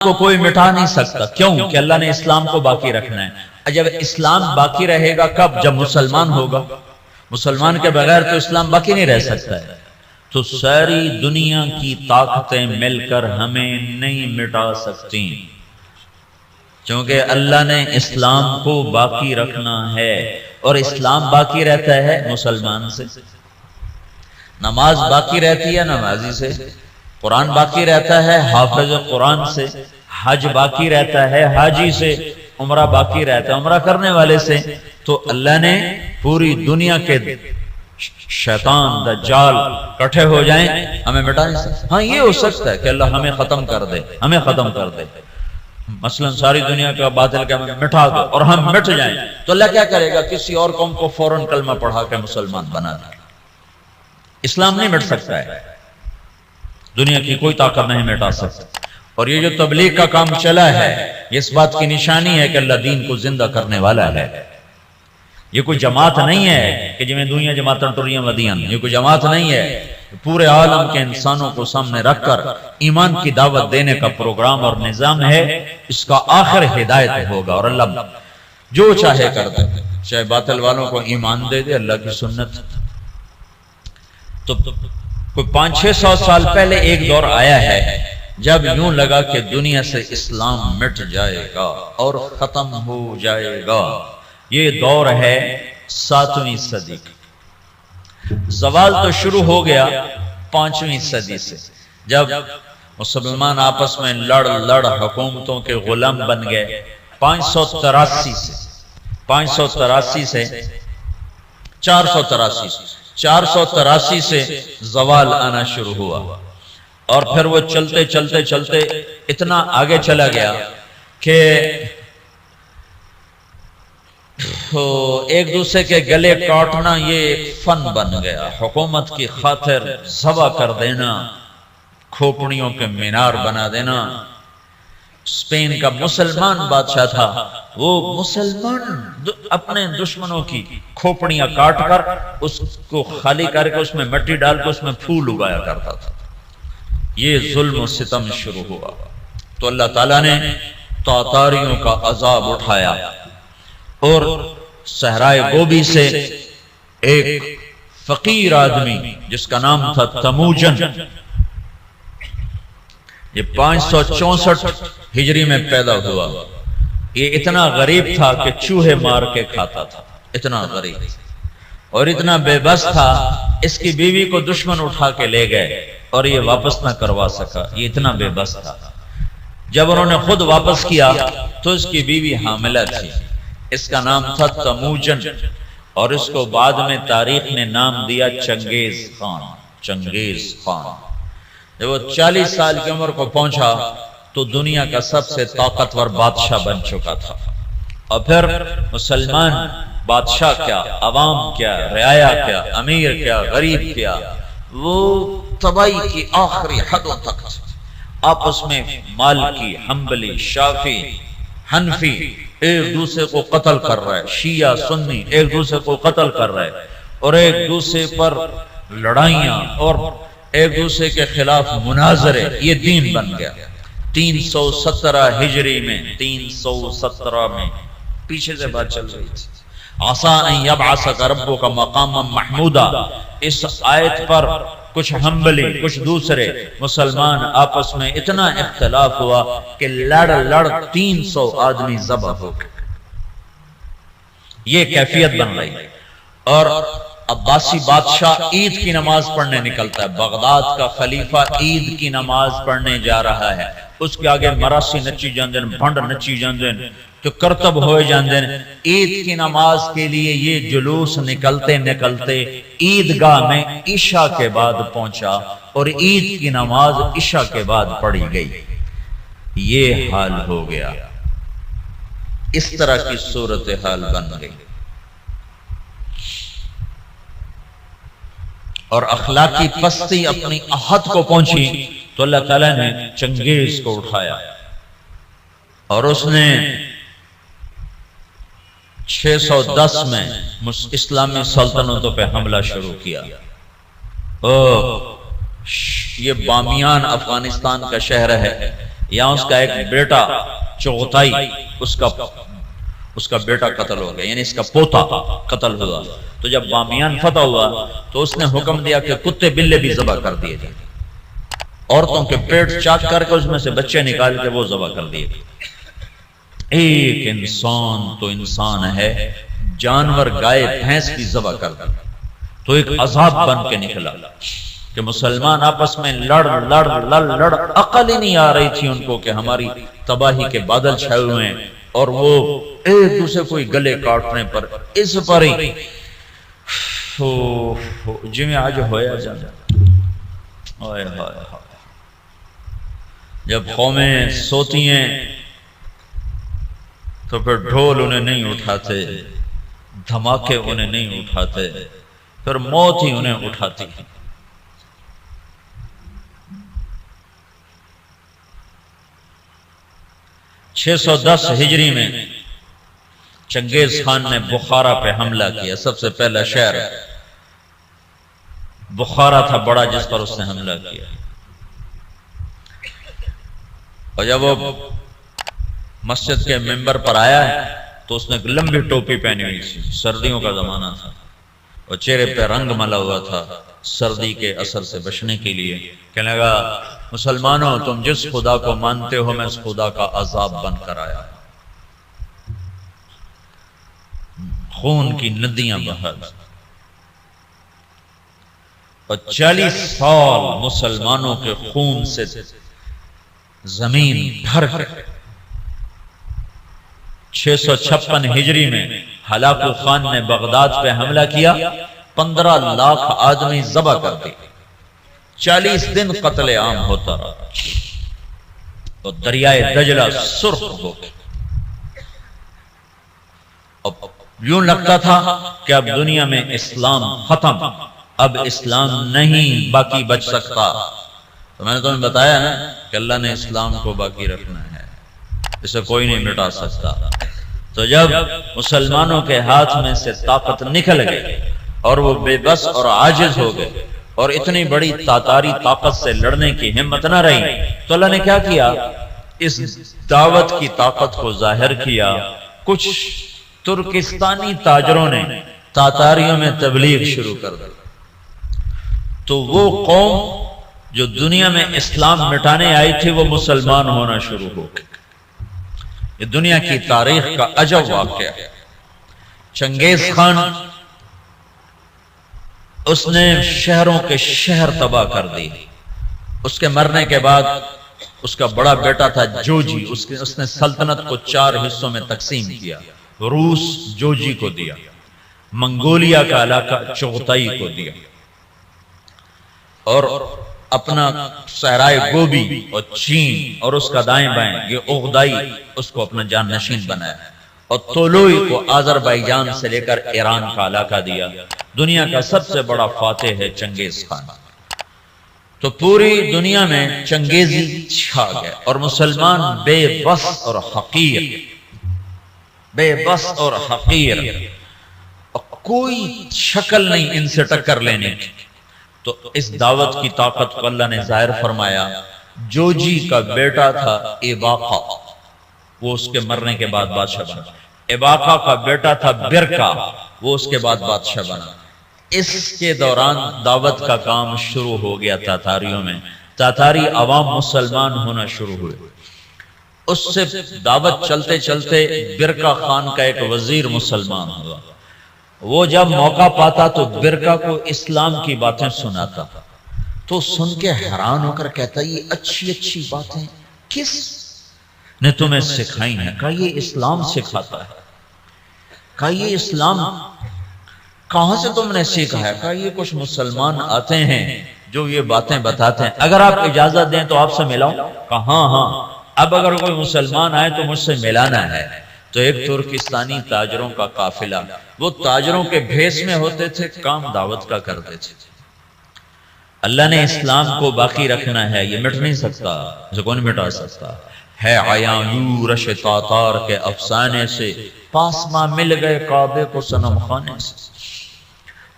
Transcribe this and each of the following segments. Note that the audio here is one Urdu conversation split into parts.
کو کوئی مٹا نہیں سکتا. کیوں؟ کہ اللہ نے اسلام کو باقی رکھنا ہے. جب اسلام باقی رہے گا کب؟ جب مسلمان ہوگا. مسلمان کے بغیر تو اسلام باقی نہیں رہ سکتا ہے. تو ساری دنیا کی طاقتیں مل کر ہمیں نہیں مٹا سکتی، کیونکہ اللہ نے اسلام کو باقی رکھنا ہے. اور اسلام باقی رہتا ہے مسلمان سے، نماز باقی رہتی ہے نمازی سے، قرآن باقی رہتا ہے حافظ قرآن سے، حج باقی رہتا ہے حاجی سے، عمرہ باقی رہتا ہے عمرہ کرنے والے سے. تو اللہ نے پوری دنیا کے شیطان دجال کٹھے ہو جائیں ہمیں مٹا نہیں سکتے. ہاں یہ ہو سکتا ہے کہ اللہ ہمیں ختم کر دے، ہمیں ختم کر دے، مثلا ساری دنیا کا باطل کا مٹا دو اور ہم مٹ جائیں. تو اللہ کیا کرے گا؟ کسی اور قوم کو فوراً کلمہ پڑھا کے مسلمان بنا دے. اسلام نہیں مٹ سکتا ہے، دنیا کی کوئی طاقت نہیں مٹا سکتی. اور یہ جو تبلیغ کا کام چلا ہے یہ اس بات کی نشانی ہے کہ اللہ دین کو زندہ کرنے والا ہے. یہ کوئی جماعت نہیں ہے کہ جمیں دنیا جماعتیں ٹریاں ودیاں، یہ کوئی جماعت نہیں ہے. پورے عالم کے انسانوں کو سامنے رکھ کر ایمان کی دعوت دینے کا پروگرام اور نظام ہے. اس کا آخر ہدایت ہوگا اور اللہ جو چاہے کر دے، چاہے باطل والوں کو ایمان دے دے. اللہ کی سنت تو کوئی 500-600 سال پہلے ایک دور آیا ہے جب یوں لگا کہ دنیا سے اسلام مٹ جائے گا اور ختم ہو جائے گا. یہ دور ہے 7ویں صدی کا. زوال تو شروع ہو گیا 5ویں صدی سے، جب مسلمان آپس میں لڑ حکومتوں کے غلام بن گئے. 583 سے 483 سے زوال آنا شروع ہوا. اور پھر وہ چلتے چلتے اتنا آگے چلا گیا کہ ایک دوسرے کے گلے کاٹنا یہ ایک فن بن گیا. حکومت کی خاطر ذبح کر دینا، کھوپڑیوں کے مینار بنا دینا. اسپین کا مسلمان بادشاہ تھا، وہ مسلمان اپنے دشمنوں کی کھوپڑیاں کاٹ کر اس کو خالی کر کے اس میں مٹی ڈال کے اس میں پھول اگایا کرتا تھا. یہ ظلم و ستم شروع ہوا تو اللہ تعالیٰ نے تاتاریوں کا عذاب اٹھایا اور صحرائے گوبی سے ایک فقیر آدمی جس کا نام تھا تموجن، یہ 564 ہجری میں پیدا ہوا. یہ اتنا غریب تھا کہ چوہے مار کے کھاتا تھا، اتنا غریب اور اتنا بے بس تھا. اس کی بیوی کو دشمن اٹھا کے لے گئے اور یہ واپس نہ کروا سکا، یہ اتنا بے بس تھا. جب انہوں نے خود واپس کیا تو اس کی بیوی حاملہ تھی. اس کا نام تھا تموجن اور اس کو بعد میں تاریخ نے نام دیا چنگیز خان. چنگیز خان جب وہ 40 سال کی عمر کو پہنچا تو دنیا کا سب سے طاقتور بادشاہ بن چکا تھا. اور پھر مسلمان بادشاہ کیا، عوام کیا، رعایا کیا، امیر کیا، غریب کیا، وہ تباہی کی آخری حدوں تک آپس میں مالکی، حنبلی، شافعی، حنفی ایک دوسرے کو قتل کر رہا ہے. شیعہ سنی ایک دوسرے کو قتل کر رہا ہے اور ایک دوسرے پر لڑائیاں اور ایک دوسرے کے خلاف مناظرے. یہ دین بن گیا. 317 ہجری میں 317 میں پیچھے سے بات چل رہی تھی. عسیٰ ان یبعثک ربک مقاما محمودا. اس آیت پر کچھ حنبلی کچھ دوسرے مسلمان آپس میں اتنا اختلاف ہوا کہ لڑ 300 آدمی ذبح ہو گئے. یہ کیفیت بن رہی ہے. اور عباسی بادشاہ عید کی نماز پڑھنے نکلتا ہے. بغداد کا خلیفہ عید کی نماز پڑھنے جا رہا ہے. اس کے آگے مراسی نچی جاندے، بھنڈ نچی جاندے تو کرتب ہوئے جاندے. عید کی نماز کے لیے یہ جلوس نکلتے عیدگاہ میں عشاء کے بعد پہنچا اور عید کی نماز عشاء کے بعد پڑھی گئی. یہ حال ہو گیا. اس طرح کی صورتحال بن گئی اور اخلاقی پستی اپنی حد کو پہنچی تو اللہ تعالیٰ نے چنگیز کو اٹھایا اور اس نے 610 میں اسلامی سلطنتوں پہ حملہ شروع کیا. یہ بامیان افغانستان کا شہر ہے. یا اس کا ایک بیٹا چغتائی اس کا بیٹا قتل ہو گیا، یعنی اس کا پوتا قتل ہوا، تو جب بامیان فتح ہوا تو اس نے حکم دیا کہ کتے بلے بھی ذبح کر دیے جائیں، عورتوں کے پیٹ چاک کر کے اس میں سے بچے نکال کے وہ ذبح کر دیے۔ ایک انسان تو انسان ہے، جانور گائے بھینس بھی ذبح کر دی، تو ایک عذاب بن کے نکلا کہ مسلمان آپس میں لڑ عقل ہی نہیں آ رہی تھی ان کو کہ ہماری تباہی کے بادل چھائے ہوئے ہیں، اور وہ ایک دوسرے کو گلے کاٹنے پر اس پر ہی جی میں آج ہویا جانا۔ جب قومیں سوتی ہیں تو پھر ڈھول انہیں نہیں اٹھاتے، دھماکے انہیں نہیں اٹھاتے، پھر موت ہی انہیں اٹھاتی۔ 610 ہجری میں چنگیز خان نے بخارا پہ حملہ کیا، سب سے پہلا شہر بخارا تھا بڑا جس پر اس نے حملہ کیا، اور جب وہ مسجد کے ممبر پر آیا تو اس نے ایک لمبی ٹوپی پہنی ہوئی تھی، سردیوں کا زمانہ تھا، اور چہرے پہ رنگ ملا ہوا تھا سردی کے اثر سے بچنے کے لیے۔ کہنے لگا مسلمانوں تم جس خدا کو مانتے ہو میں اس خدا کا عذاب بن کر آیا، خون کی ندیاں بہا، اور 40 سال مسلمانوں کے خون سے زمین بھر گئی۔ 656 ہجری میں ہلاکو خان نے بغداد پہ حملہ کیا، 15 لاکھ آدمی ذبح کر دی، 40 دن قتل عام ہوتا رہا، اور دریائے دجلہ سرخ ہو گئی۔ اب یوں لگتا تھا کہ اب دنیا میں اسلام ختم، اب اسلام نہیں باقی بچ سکتا۔ تو میں نے تمہیں بتایا نا کہ اللہ نے اسلام کو باقی رکھنا ہے، اسے کوئی نہیں مٹا سکتا۔ تو جب مسلمانوں کے ہاتھ میں سے طاقت نکل گئی اور وہ بے بس اور عاجز ہو گئے، اور اتنی بڑی تاتاری طاقت سے لڑنے کی ہمت نہ رہی، تو اللہ نے کیا کیا؟ اس دعوت کی طاقت کو ظاہر کیا۔ کچھ ترکستانی تاجروں نے تاتاریوں میں تبلیغ شروع کر دی، تو وہ قوم جو دنیا میں اسلام مٹانے آئی تھی وہ مسلمان ہونا شروع ہو گئی۔ یہ دنیا کی تاریخ کا عجب واقعہ ہے۔ چنگیز خان اس نے شہروں کے شہر تباہ کر دی۔ اس کے مرنے کے بعد اس کا بڑا بیٹا تھا جوجی، اس نے سلطنت کو 4 حصوں میں تقسیم کیا۔ روس جوجی کو دیا، منگولیا کا علاقہ چغتائی کو دیا، اور اپنا صحرائے گوبی اور چین اور اس کا دائیں بائیں یہ اغدائی اس کو اپنا جان نشین بنایا، اور تولوئی کو آذربائیجان سے لے کر ایران کا علاقہ دیا۔ دنیا کا سب سے بڑا فاتح ہے چنگیز خان۔ تو پوری دنیا میں چنگیزی چھا گئے، اور مسلمان بے بس اور حقیر، بے بس اور حقیر، اور کوئی شکل نہیں ان سے ٹکر لینے کی۔ تو اس دعوت کی طاقت کو اللہ نے ظاہر فرمایا۔ جوجی کا بیٹا تھا ایباقا، وہ اس کے مرنے کے بعد بادشاہ بنا۔ ایباقا کا بیٹا تھا برکا، وہ اس کے بعد بادشاہ بنا۔ اس کے دوران دعوت کا کام شروع ہو گیا تاتاریوں میں، تاتاری عوام مسلمان ہونا شروع ہوئے۔ اس سے دعوت چلتے چلتے برکا خان کا ایک وزیر مسلمان ہوا۔ وہ جب موقع پاتا تو برکا کو اسلام کی باتیں سناتا، تو سن کے حیران ہو کر کہتا یہ اچھی اچھی باتیں کس نے تمہیں سکھائی ہیں؟ کہا یہ اسلام سکھاتا ہے۔ کہا یہ اسلام کہاں سے تم نے سیکھا ہے؟ کہا یہ کچھ مسلمان آتے ہیں جو یہ باتیں بتاتے ہیں، اگر آپ اجازت دیں تو آپ سے ملاؤں؟ کہا ہاں ہاں، اب اگر کوئی مسلمان آئے تو مجھ سے ملانا ہے۔ تو ایک ترکستانی تاجروں کا قافلہ، وہ تاجروں کے بھیس میں ہوتے تھے، کام دعوت کا کرتے تھے۔ اللہ نے اسلام کو باقی رکھنا ہے، یہ مٹ نہیں سکتا، اسے کون مٹا سکتا ہے۔ عیاں یورش تاتار کے افسانے سے پاسما مل گئے کعبے کو صنم خانے سے۔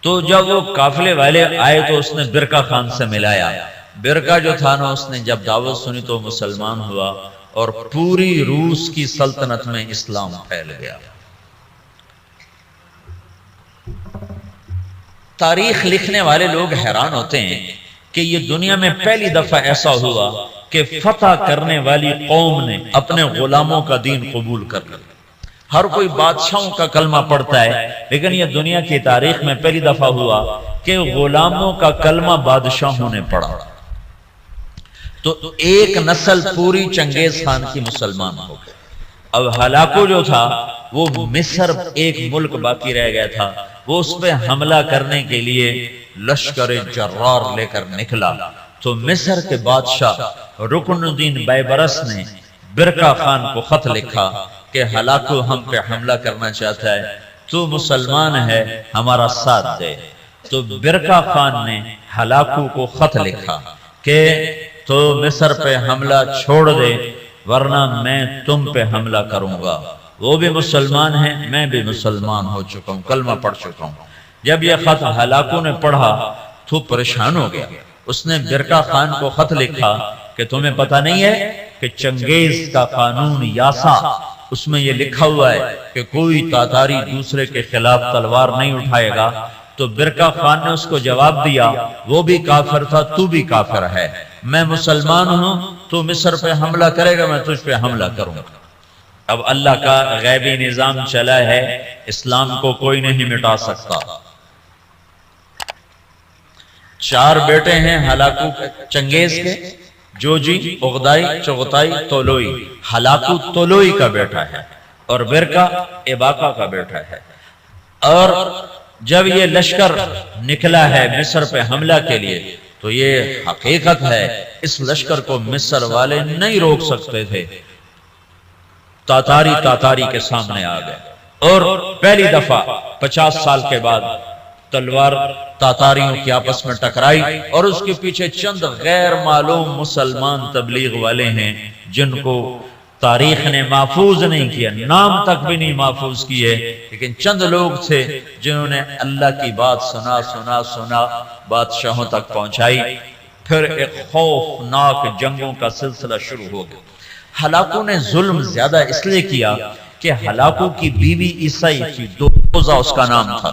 تو جب وہ قافلے والے آئے تو اس نے برکا خان سے ملایا، برقع جو تھا نا اس نے جب دعوت سنی تو مسلمان ہوا اور پوری روس کی سلطنت میں اسلام پھیل گیا۔ تاریخ لکھنے والے لوگ حیران ہوتے ہیں کہ یہ دنیا میں پہلی دفعہ ایسا ہوا کہ فتح کرنے والی قوم نے اپنے غلاموں کا دین قبول کر لیا۔ ہر کوئی بادشاہوں کا کلمہ پڑھتا ہے، لیکن یہ دنیا کی تاریخ میں پہلی دفعہ ہوا کہ غلاموں کا کلمہ بادشاہوں نے پڑھا۔ تو ایک نسل پوری چنگیز خان کی مسلمان ہو گئی۔ اب ہلاکو جو تھا وہ مصر ایک ملک باقی رہ گیا تھا، وہ اس پہ حملہ کرنے کے لیے لشکر جرار لے کر نکلا۔ تو مصر کے بادشاہ رکن الدین بیبرس نے برقع خان کو خط لکھا کہ ہلاکو ہم پہ حملہ کرنا چاہتا ہے، تو مسلمان ہے ہمارا ساتھ دے۔ تو برقع خان نے ہلاکو کو خط لکھا کہ تو مصر پہ حملہ چھوڑ دے ورنہ میں تم پہ حملہ کروں گا۔ وہ بھی مسلمان ہیں، میں بھی مسلمان ہو چکا ہوں، کلمہ پڑھ چکا ہوں۔ جب یہ خط ہلاکو نے پڑھا تو پریشان ہو گیا۔ اس نے برقع خان کو خط لکھا کہ تمہیں پتہ نہیں ہے کہ چنگیز کا قانون یاسا، اس میں یہ لکھا ہوا ہے کہ کوئی تاتاری دوسرے کے خلاف تلوار نہیں اٹھائے گا۔ تو برقع خان نے اس کو جواب دیا، وہ بھی کافر تھا، تو بھی کافر ہے، میں مسلمان ہوں، تو مصر پہ حملہ کرے گا، میں تجھ پہ حملہ کروں گا۔ اب اللہ کا غیبی نظام چلا ہے، اسلام کو کوئی نہیں مٹا سکتا۔ 4 بیٹے ہیں ہلاکو چنگیز کے، جوجی، اغدائی، چغتائی، طولوئی۔ ہلاکو طولوئی کا بیٹا ہے اور برقع اباقہ کا بیٹا ہے۔ اور جب یہ لشکر نکلا ہے مصر پہ حملہ کے لیے تو یہ حقیقت ہے اس لشکر کو مصر والے نہیں روک سکتے تھے۔ تاتاری کے سامنے آ گئے اور پہلی دفعہ 50 سال کے بعد تلوار تاتاریوں کی آپس میں ٹکرائی، اور اس کے پیچھے چند غیر معلوم مسلمان تبلیغ والے ہیں جن کو تاریخ نے محفوظ نہیں کیا، نام تک بھی نہیں محفوظ کیے، لیکن چند لوگ تھے جنہوں نے اللہ کی بات سنا بادشاہوں تک پہنچائی۔ پھر ایک خوفناک جنگوں کا سلسلہ شروع ہو گیا۔ ہلاکو نے ظلم زیادہ اس لیے کیا کہ ہلاکو کی بیوی عیسائی تھی، دوزہ اس کا نام تھا،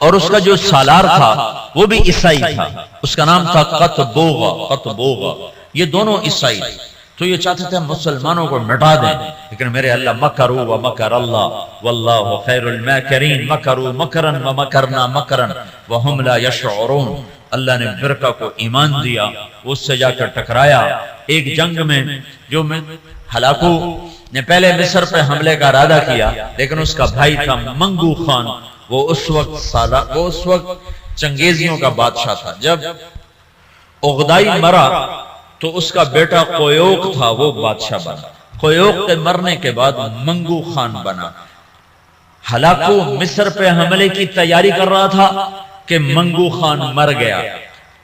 اور اس کا جو سالار تھا وہ بھی عیسائی تھا، اس کا نام تھا قطبوغا۔ یہ دونوں عیسائی تھے۔ تو یہ چاہتے تھے مسلمانوں کو مٹا دیں، لیکن میرے اللہ مکروا ومکر اللہ واللہ خیر الماکرین، مکروا مکرا ومکرنا مکرا وہم لا یشعرون۔ اللہ نے برقع کو ایمان دیا، اس سے جا کر ٹکرایا ایک جنگ میں، جو ہلاکو نے پہلے مصر پہ حملے کا ارادہ کیا، لیکن اس کا بھائی تھا منگو خان، وہ اس وقت چنگیزیوں کا بادشاہ تھا۔ جب اغدائی مرا تو اس کا بیٹا قیوق تھا، وہ بادشاہ بنا۔ قیوق کے مرنے کے بعد منگو خان بنا۔ ہلاکو مصر پہ حملے کی تیاری کر رہا تھا کہ منگو خان مر گیا،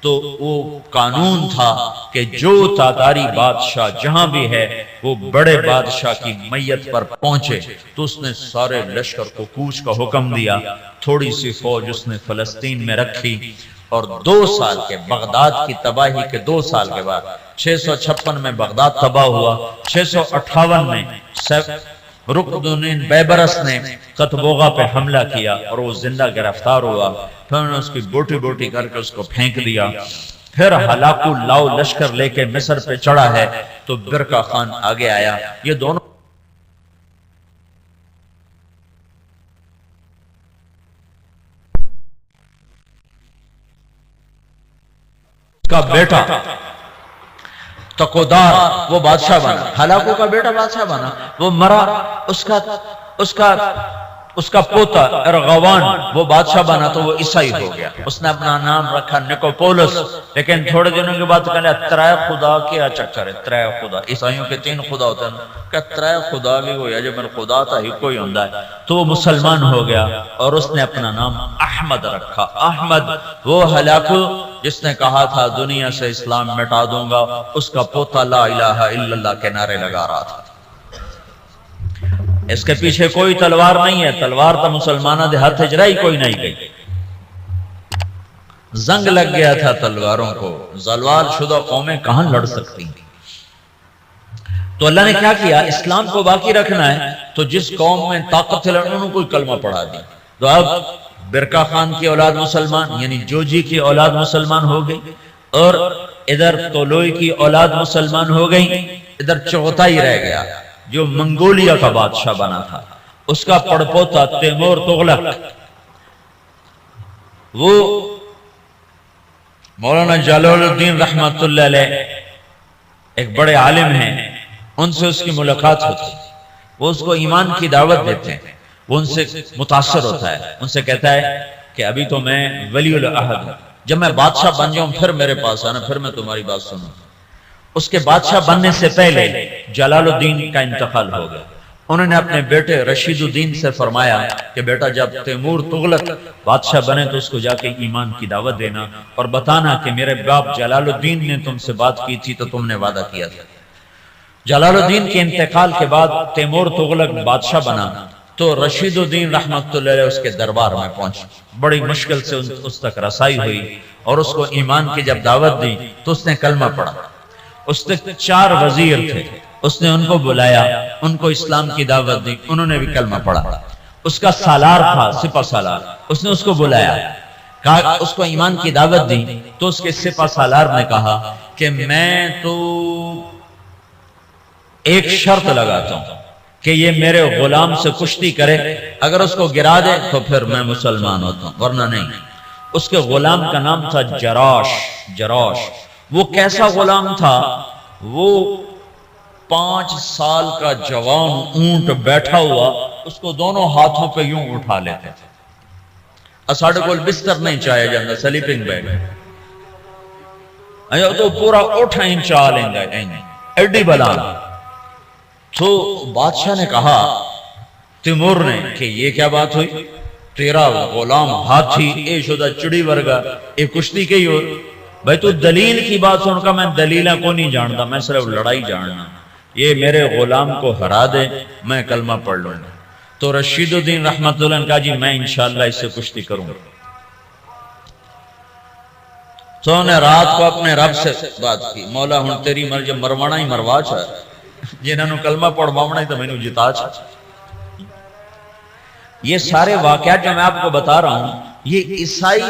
تو وہ قانون تھا کہ جو تاتاری بادشاہ جہاں بھی ہے وہ بڑے بادشاہ کی میت پر پہنچے۔ تو اس نے سارے لشکر کو کوچ کا حکم دیا، تھوڑی سی فوج اس نے فلسطین میں رکھی، اور 2 سال کے بغداد کی تباہی کے 2 سال کے بعد 656 میں بغداد تباہ ہوا۔ 658 میں رکن الدین بیبرس نے قطبوغا پہ حملہ کیا اور وہ زندہ گرفتار ہوا۔ پھر انہوں نے اس کی بوٹی بوٹی کر کے اس کو پھینک دیا۔ پھر ہلاکو لاؤ لشکر لے کے مصر پہ چڑھا ہے تو برقع خان آگے آیا۔ یہ دونوں کا بیٹا تقودار وہ بادشاہ بنا، ہلاکو کا بیٹا بادشاہ بنا، وہ مرا، اس کا پوتا ارغوان وہ بادشاہ بنا تو وہ عیسائی ہو گیا۔ اس نے اپنا نام رکھا نکوپولس، لیکن تھوڑے دنوں کے بعد کہنے ترائے خدا کیا چکر ہے، ترائے خدا، عیسائیوں کے 3 خدا ہوتے ہیں، کہ ترائے خدا بھی ہویا جب من خدا تھا ہی کوئی ہوندا ہے۔ تو وہ مسلمان ہو گیا اور اس نے اپنا نام احمد رکھا۔ احمد وہ ہلاکو جس نے کہا تھا دنیا سے اسلام مٹا دوں گا، اس کا پوتا لا الہ الا اللہ کے نعرے لگا رہا تھا۔ اس کے پیچھے کوئی تلوار نہیں ہے، تلوار تو مسلمانہ دے ہاتھ چرائی کوئی نہیں گئی۔ زنگ لگ گیا تھا تلواروں کو، زوال شدہ قومیں کہاں لڑ سکتی ہیں۔ تو اللہ نے کیا کیا، اسلام کو باقی رکھنا ہے تو جس قوم میں طاقت ہے انہوں کو کلمہ پڑھا دی۔ تو اب برکا خان کی اولاد مسلمان یعنی جوجی کی اولاد مسلمان ہو گئی، اور ادھر طولوئی کی اولاد مسلمان ہو گئی، ادھر چغتائی رہ گیا جو منگولیا کا بادشاہ بنا تھا، اس کا پڑپوتا تیمور تغلق، وہ مولانا جلال الدین رحمت اللہ علیہ ایک بڑے عالم ہیں، ان سے اس کی ملاقات ہوتی، وہ اس کو ایمان کی دعوت دیتے ہیں، وہ ان سے متاثر ہوتا ہے، ان سے کہتا ہے کہ ابھی تو میں ولی العہد ہوں، جب میں بادشاہ بن جاؤں پھر میرے پاس آنا، پھر میں تمہاری بات سنوں۔ اس کے بادشاہ بننے سے پہلے جلال الدین کا انتقال ہو گیا، انہوں نے اپنے بیٹے رشید الدین سے فرمایا کہ بیٹا جب تیمور تغلق بادشاہ بنے تو اس کو جا کے ایمان کی دعوت دینا اور بتانا کہ میرے باپ جلال الدین نے تم سے بات کی تھی تو تم نے وعدہ کیا تھا۔ جلال الدین کے انتقال کے بعد تیمور تغلق بادشاہ بنا تو رشید الدین رحمت اللہ علیہ اس کے دربار میں پہنچ، بڑی مشکل سے اس تک رسائی ہوئی اور اس کو ایمان کی جب دعوت دی تو اس نے کلمہ پڑھا۔ اس تک 4 وزیر تھے، اس نے ان کو بلایا، ان کو اسلام کی دعوت دی، انہوں نے بھی کلمہ پڑھا۔ اس کا سالار تھا سپہ سالار، اس نے اس کو بلایا، کہا اس کو ایمان کی دعوت دی تو اس کے سپہ سالار نے کہا کہ میں تو ایک شرط لگاتا ہوں کہ یہ میرے غلام سے کشتی کرے، اگر اس کو گرا دے تو پھر میں مسلمان ہوتا ہوں ورنہ نہیں۔ اس کے غلام کا نام تھا جراش۔ وہ کیسا غلام تھا، وہ 5 سال کا جوان اونٹ بیٹھا ہوا اس کو دونوں ہاتھوں پہ یوں اٹھا لیتے تھے۔ اساڑے کو بستر نہیں چاہیا جاندہ، سلیپنگ بیگ تو پورا اٹھا ہی چاہ لیں گا ایڈی بلان۔ تو بادشاہ نے کہا تیمور نے کہ یہ کیا بات ہوئی، تیرا غلام ہاتھی اے شدہ چڑی ورگا اے کشتی کی ہو، بھائی تو دلیل کی بات سن کا، میں دلیلہ کو نہیں جانتا، میں صرف لڑائی جاننا، یہ میرے غلام کو ہرا دے میں کلمہ پڑھ لوں گا۔ تو رشید الدین رحمت اللہ نے کہا جی میں انشاءاللہ اس سے کشتی کروں گا۔ تو نے رات کو اپنے رب سے بات کی، مولا ہن تیری مرضی مروانا ہی مروا چاہ، جنہوں نے کلمہ پڑھوانا ہی تو میں نے جتا چاہ۔ یہ سارے واقعات جو میں آپ کو بتا رہا ہوں یہ عیسائی